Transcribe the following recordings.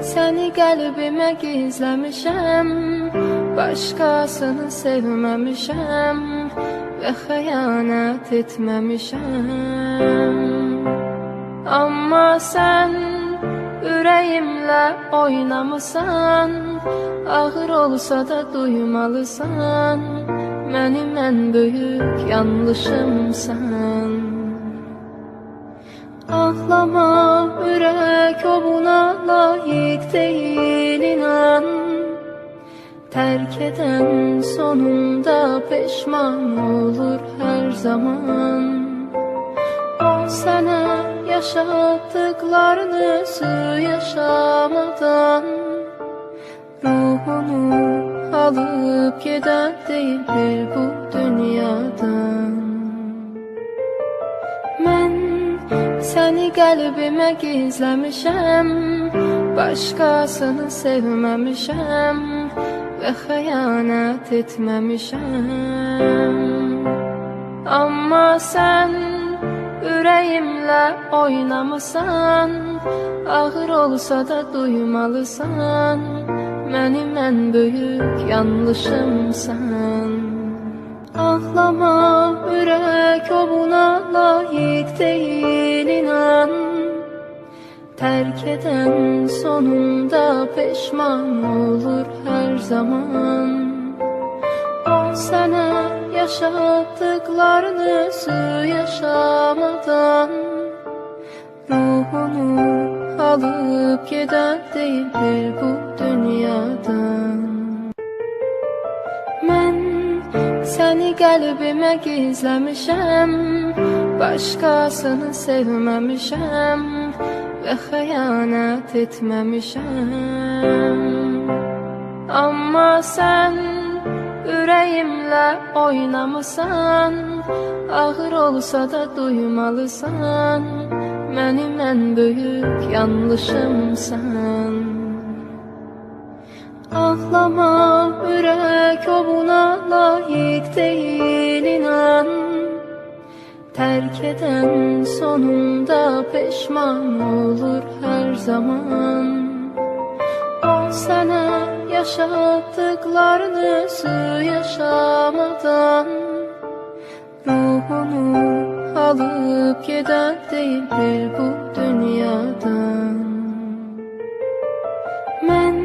Səni qəlbimə gizləmişəm, başqasını sevməmişəm və xəyanət etməmişəm. Amma sən ürəyimlə oynamısan, ağır olsa da duymalısan, mənim ən böyük yanlışımsan. Ağlama, ürək o buna layiq deyil, inan. Tərk edən sonunda peşman olur hər zaman. O sənə yaşatdıqlarını özü yaşamadan, ruhunu alıp gedən deyildir bu dünyadan. Mən səni qəlbimə gizləmişəm, başqasını sevməmişəm və xəyanət etməmişəm. Amma sən ürəyimlə oynamısan, ağır olsa da duymalısan, mənim ən böyük yanlışımsan. Ağlama, ürək o buna layiq deyil, inan. Tərk edən sonunda peşman olur hər zaman. O sənə yaşatdıqlarını özü yaşamadan, ruhunu alıp gedən deyildir bu dünyadan. Mən səni qəlbimə gizləmişəm, başqasını sevməmişəm və xəyanət etməmişəm. Amma sən ürəyimlə oynamısan, ağır olsa da duymalısan, mənim ən böyük yanlışımsan. Ağlama, ürək o buna layiq deyil, inan. Tərk edən sonunda peşman olur hər zaman. O sənə yaşatdıqlarını özü yaşamadan, ruhunu alıp gedən deyildir bu dünyadan. Mən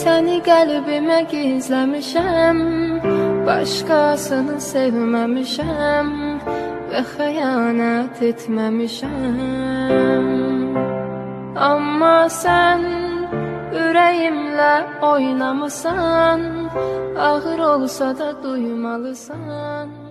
səni qəlbimə gizləmişəm, başqasını sevməmişəm və xəyanət etməmişəm. Amma sən ürəyimlə oynamısan, ağır olsa da duymalısan.